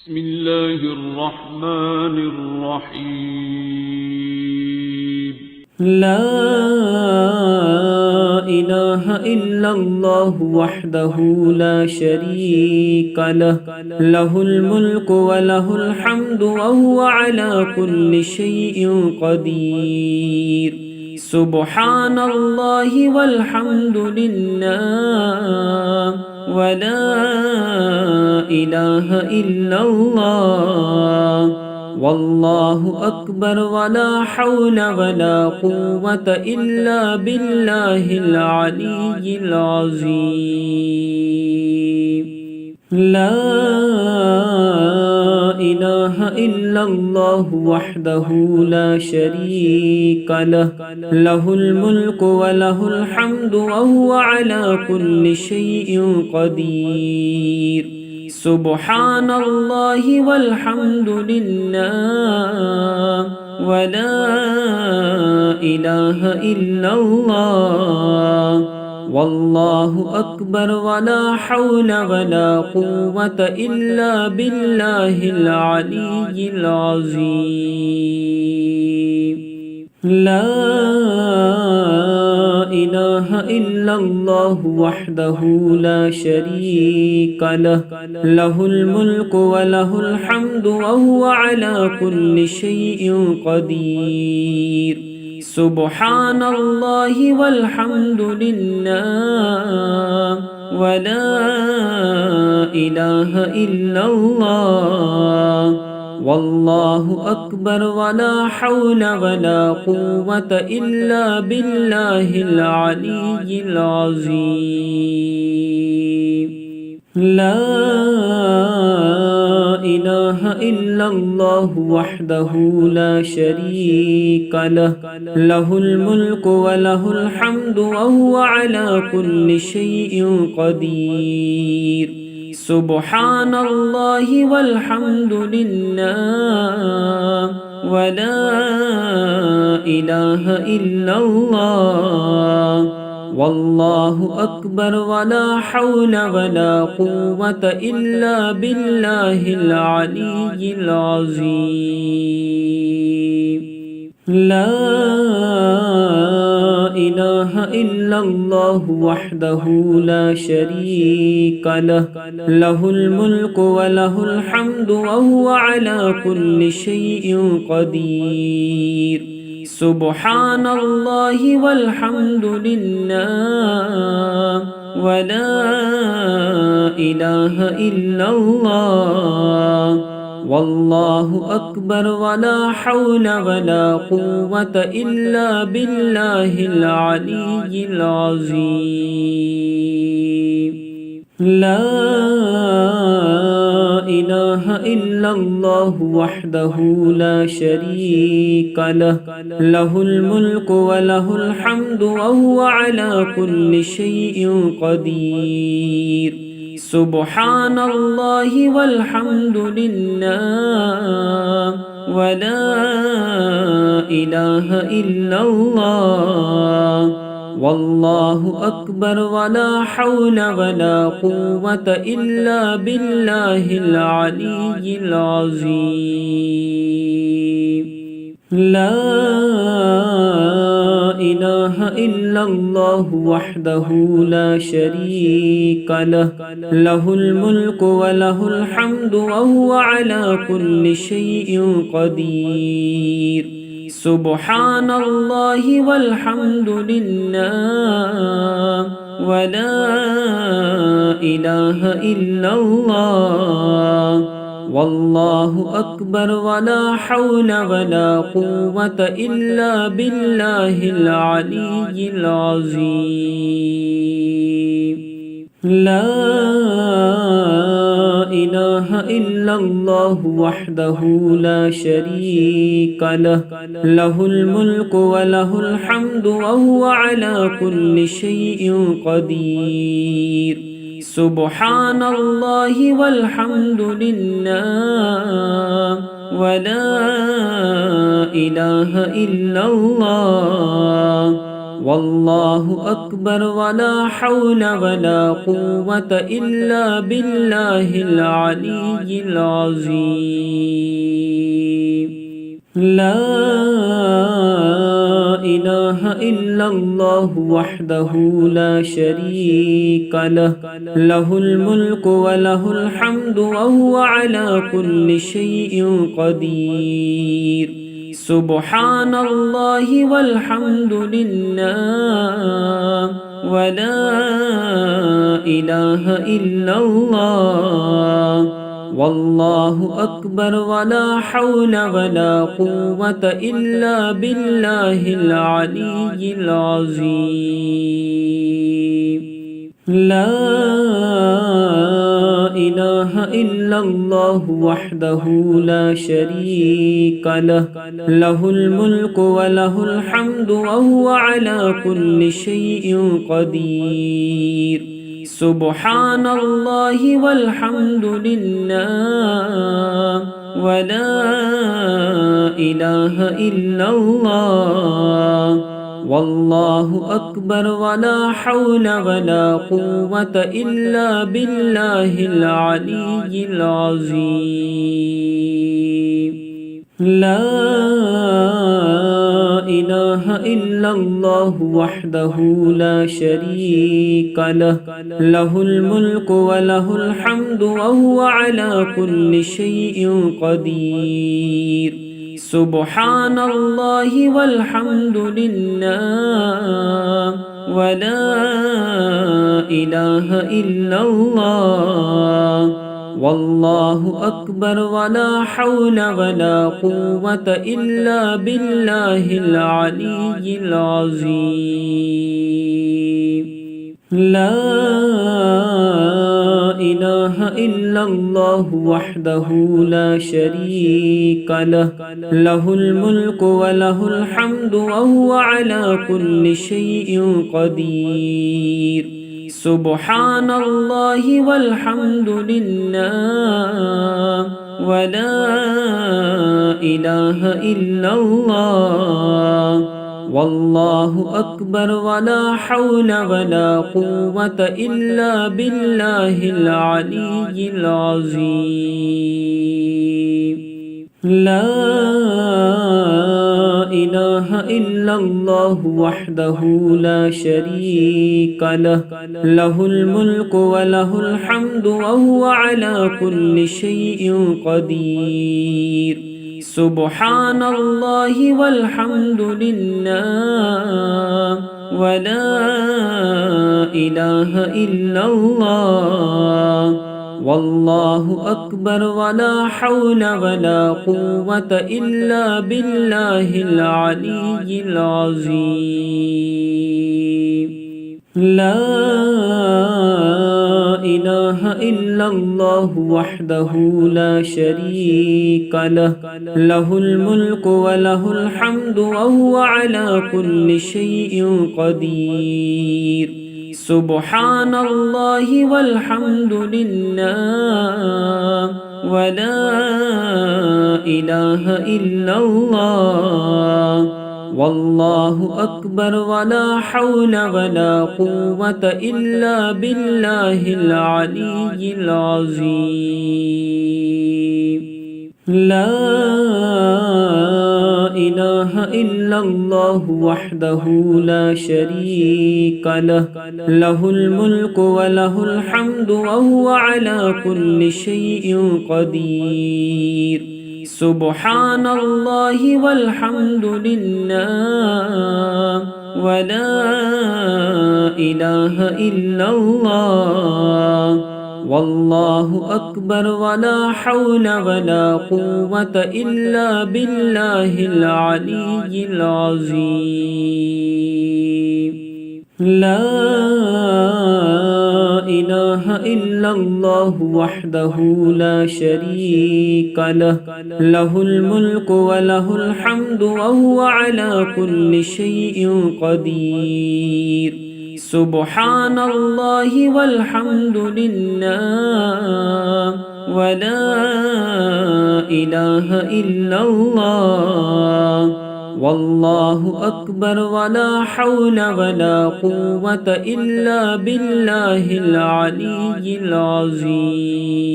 بسم الله الرحمن الرحيم. لا إله إلا الله وحده لا شريك له، له الملك وله الحمد وهو على كل شيء قدير. سبحان الله والحمد لله ولا إله إلا الله والله أكبر ولا حول ولا قوة إلا بالله العلي العظيم. لا إله إلا الله وحده لا شريك له، له الملك وله الحمد وهو على كل شيء قدير. سبحان الله والحمد لله ولا إله إلا الله والله أكبر ولا حول ولا قوة إلا بالله العلي العظيم. لا إله إلا الله وحده لا شريك له، له الملك وله الحمد وهو على كل شيء قدير. سبحان الله والحمد لله ولا إله إلا الله والله أكبر ولا حول ولا قوة إلا بالله العلي العظيم. لا إله إلا الله وحده لا شريك له، له الملك وله الحمد وهو على كل شيء قدير. سبحان الله والحمد لله ولا إله إلا الله والله أكبر ولا حول ولا قوة إلا بالله العلي العظيم. لا إله إلا الله وحده لا شريك له، له الملك وله الحمد وهو على كل شيء قدير. سبحان الله والحمد لله ولا إله إلا الله والله أكبر ولا حول ولا قوة إلا بالله العلي العظيم. لا إله إلا الله وحده لا شريك له، له الملك وله الحمد وهو على كل شيء قدير. سبحان الله والحمد لله ولا إله إلا الله والله أكبر ولا حول ولا قوة إلا بالله العلي العظيم. لا إله إلا الله وحده لا شريك له، له الملك وله الحمد وهو على كل شيء قدير. سبحان الله والحمد لله ولا إله إلا الله والله أكبر ولا حول ولا قوة إلا بالله العلي العظيم. لا إله إلا الله وحده لا شريك له، له الملك وله الحمد وهو على كل شيء قدير. سبحان الله والحمد لله ولا إله إلا الله والله أكبر ولا حول ولا قوة إلا بالله العلي العظيم. لا إله إلا الله وحده لا شريك له، له الملك وله الحمد وهو على كل شيء قدير. سبحان الله والحمد لله ولا إله إلا الله، والله أكبر ولا حول ولا قوة إلا بالله العلي العظيم. لا إله إلا الله وحده لا شريك له، له الملك وله الحمد وهو على كل شيء قدير. سبحان الله والحمد لله ولا إله إلا الله، والله أكبر ولا حول ولا قوة إلا بالله العلي العظيم. لا إله إلا الله وحده لا شريك له، له الملك وله الحمد وهو على كل شيء قدير. سبحان الله والحمد لله ولا إله إلا الله، والله أكبر ولا حول ولا قوة إلا بالله العلي العظيم. لا إله إلا الله وحده لا شريك له، له الملك وله الحمد وهو على كل شيء قدير. سبحان الله والحمد لله ولا إله إلا الله، والله أكبر ولا حول ولا قوة إلا بالله العلي العظيم. لا إله إلا الله وحده لا شريك له، له الملك وله الحمد وهو على كل شيء قدير. سبحان الله والحمد لله ولا إله إلا الله، والله أكبر ولا حول ولا قوة إلا بالله العلي العظيم. لا إله إلا الله وحده لا شريك له، له الملك وله الحمد وهو على كل شيء قدير. سبحان الله والحمد لله ولا إله إلا الله، والله أكبر ولا حول ولا قوة إلا بالله العلي العظيم. لا إله إلا الله وحده لا شريك له، له الملك وله الحمد وهو على كل شيء قدير. سبحان الله والحمد لله ولا إله إلا الله، والله أكبر ولا حول ولا قوة إلا بالله العلي العظيم. لا إله إلا الله وحده لا شريك له، له الملك وله الحمد وهو على كل شيء قدير. سبحان الله والحمد لله ولا إله إلا الله، والله أكبر ولا حول ولا قوة إلا بالله العلي العظيم.